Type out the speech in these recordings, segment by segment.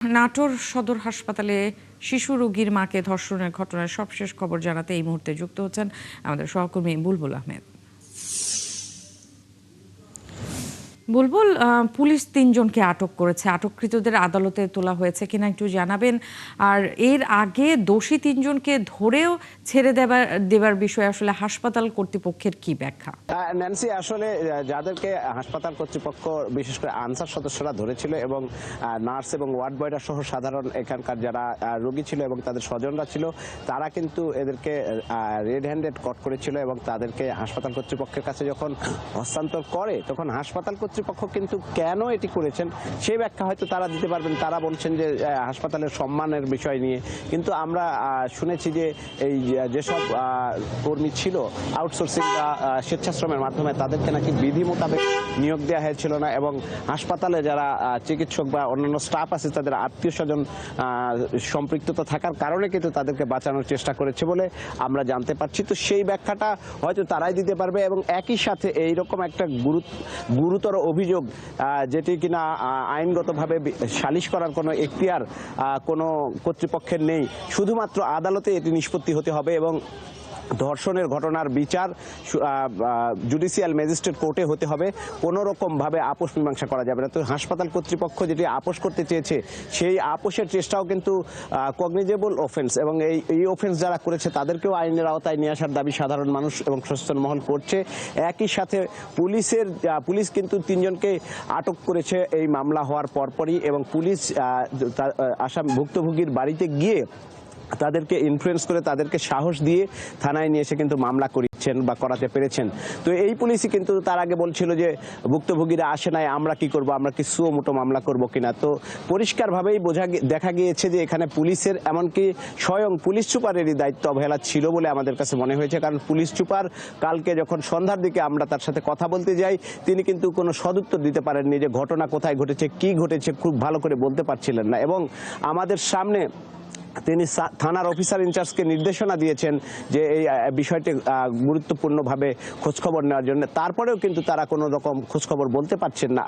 নাটোর সদর হাসপাতালে শিশু রোগীর মাকে ধর্ষণের ঘটনার সবশেষ খবর জানাতে এই মুহূর্তে যুক্ত হচ্ছেন আমাদের সহকর্মী বুলবুল আহমেদ। বুলবুল, পুলিশ ৩ জনকে আটক করেছে। আটককৃতদের আদালতে তোলা হয়েছে কিনা একটু জানাবেন। আর এর আগে দোষী ৩ জনকে ধরেও ছেড়ে দেবার বিষয়ে আসলে হাসপাতাল কর্তৃপক্ষের কি ব্যাখ্যা? ন্যান্সি, আসলে যাদেরকে হাসপাতাল কর্তৃপক্ষ বিশেষ করে আনসার সদস্যরা ধরেছিল এবং নার্স এবং ওয়ার্ড বয়রা সহ সাধারণ এখানকার যারা রোগী ছিল এবং তাদের স্বজনরা ছিল, তারা কিন্তু এদেরকে রেড হ্যান্ডেড কট করেছিল এবং তাদেরকে হাসপাতাল কর্তৃপক্ষের কাছে যখন হস্তান্তর করে তখন হাসপাতাল কর্তৃপক্ষ কিন্তু কেন এটি করেছেন সেই ব্যাখ্যা হয়তো তারা দিতে পারবেন। তারা বলছেন যে হাসপাতালের সম্মানের বিষয় নিয়ে, কিন্তু আমরা শুনেছি যে এই যেসব কর্মী ছিল আউটসোর্সিং বা স্বেচ্ছাশ্রমের মাধ্যমে তাদেরকে নাকি বিধি মোতাবেক নিয়োগ দেওয়া হয়েছিল না এবং হাসপাতালে যারা চিকিৎসক বা অন্যান্য স্টাফ আছে তাদের আত্মীয় স্বজন সম্পৃক্ততা থাকার কারণে কিন্তু তাদেরকে বাঁচানোর চেষ্টা করেছে বলে আমরা জানতে পারছি। তো সেই ব্যাখ্যাটা হয়তো তারাই দিতে পারবে এবং একই সাথে এইরকম একটা গুরুতর অভিযোগ যেটি কিনা আইনগতভাবে সালিশ করার কোনো এখতিয়ার কোনো কর্তৃপক্ষের নেই, শুধুমাত্র আদালতে এটি নিষ্পত্তি হতে হবে এবং ধর্ষণের ঘটনার বিচার জুডিশিয়াল ম্যাজিস্ট্রেট কোর্টে হতে হবে। কোনো রকমভাবে আপোষ মীমাংসা করা যাবে না। তো হাসপাতাল কর্তৃপক্ষ যেটি আপোষ করতে চেয়েছে সেই আপোষের চেষ্টাও কিন্তু কগনিজেবল অফেন্স এবং এই অফেন্স যারা করেছে তাদেরকেও আইনের আওতায় নিয়ে আসার দাবি সাধারণ মানুষ এবং সচেতন মহল করছে। একই সাথে পুলিশ কিন্তু ৩ জনকে আটক করেছে এই মামলা হওয়ার পরপরই এবং পুলিশ ভুক্তভোগীর বাড়িতে গিয়ে তাদেরকে ইনফ্লুয়েন্স করে তাদেরকে সাহস দিয়ে থানায় নিয়ে এসে কিন্তু মামলা করিয়েছেন বা করাতে পেরেছেন। তো এই পুলিশই কিন্তু তার আগে বলছিল যে ভুক্তভোগীরা আসে নাই, আমরা কি করব, আমরা কি সুও মোটো মামলা করব কিনা। তো পরিষ্কারভাবেই দেখা গিয়েছে যে এখানে পুলিশের এমনকি স্বয়ং পুলিশ সুপারেরই দায়িত্ব অবহেলা ছিল বলে আমাদের কাছে মনে হয়েছে। কারণ পুলিশ সুপার কালকে যখন সন্ধ্যার দিকে আমরা তার সাথে কথা বলতে যাই তিনি কিন্তু কোনো সদুত্তর দিতে পারেননি যে ঘটনা কোথায় ঘটেছে, কি ঘটেছে খুব ভালো করে বলতে পারছিলেন না এবং আমাদের সামনে তিনি থানার অফিসার ইনচার্জকে নির্দেশনা দিয়েছেন যে এই বিষয়টি গুরুত্বপূর্ণভাবে খোঁজখবর নেওয়ার জন্য। তারপরেও কিন্তু তারা কোনো রকম খোঁজখবর বলতে পারছেন না।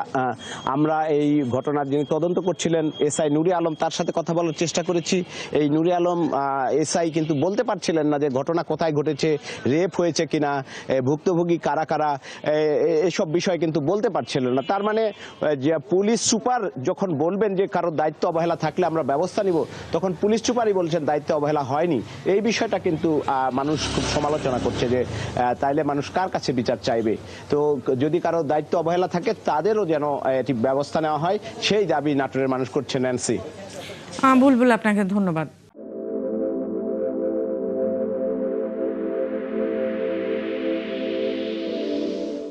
আমরা এই ঘটনার যিনি তদন্ত করছিলেন এসআই নুরি আলম, তার সাথে কথা বলার চেষ্টা করেছি। এই নুরি আলম এসআই কিন্তু বলতে পারছিলেন না যে ঘটনা কোথায় ঘটেছে, রেপ হয়েছে কিনা, ভুক্তভোগী কারা কারা, এসব বিষয় কিন্তু বলতে পারছিলেন না। তার মানে যে পুলিশ সুপার যখন বলবেন যে কারোর দায়িত্ব অবহেলা থাকলে আমরা ব্যবস্থা নিব, তখন পুলিশ সুপারই বলছেন দায়িত্ব অবহেলা হয়নি। এই বিষয়টা কিন্তু মানুষ খুব সমালোচনা করছে যে তাইলে মানুষ কার কাছে বিচার চাইবে। তো যদি কারো দায়িত্ব অবহেলা থাকে তাদেরও যেন এটি ব্যবস্থা নেওয়া হয় সেই দাবি নাটোরের মানুষ করছে। ন্যান্সি, বুলবুল, আপনাকে ধন্যবাদ।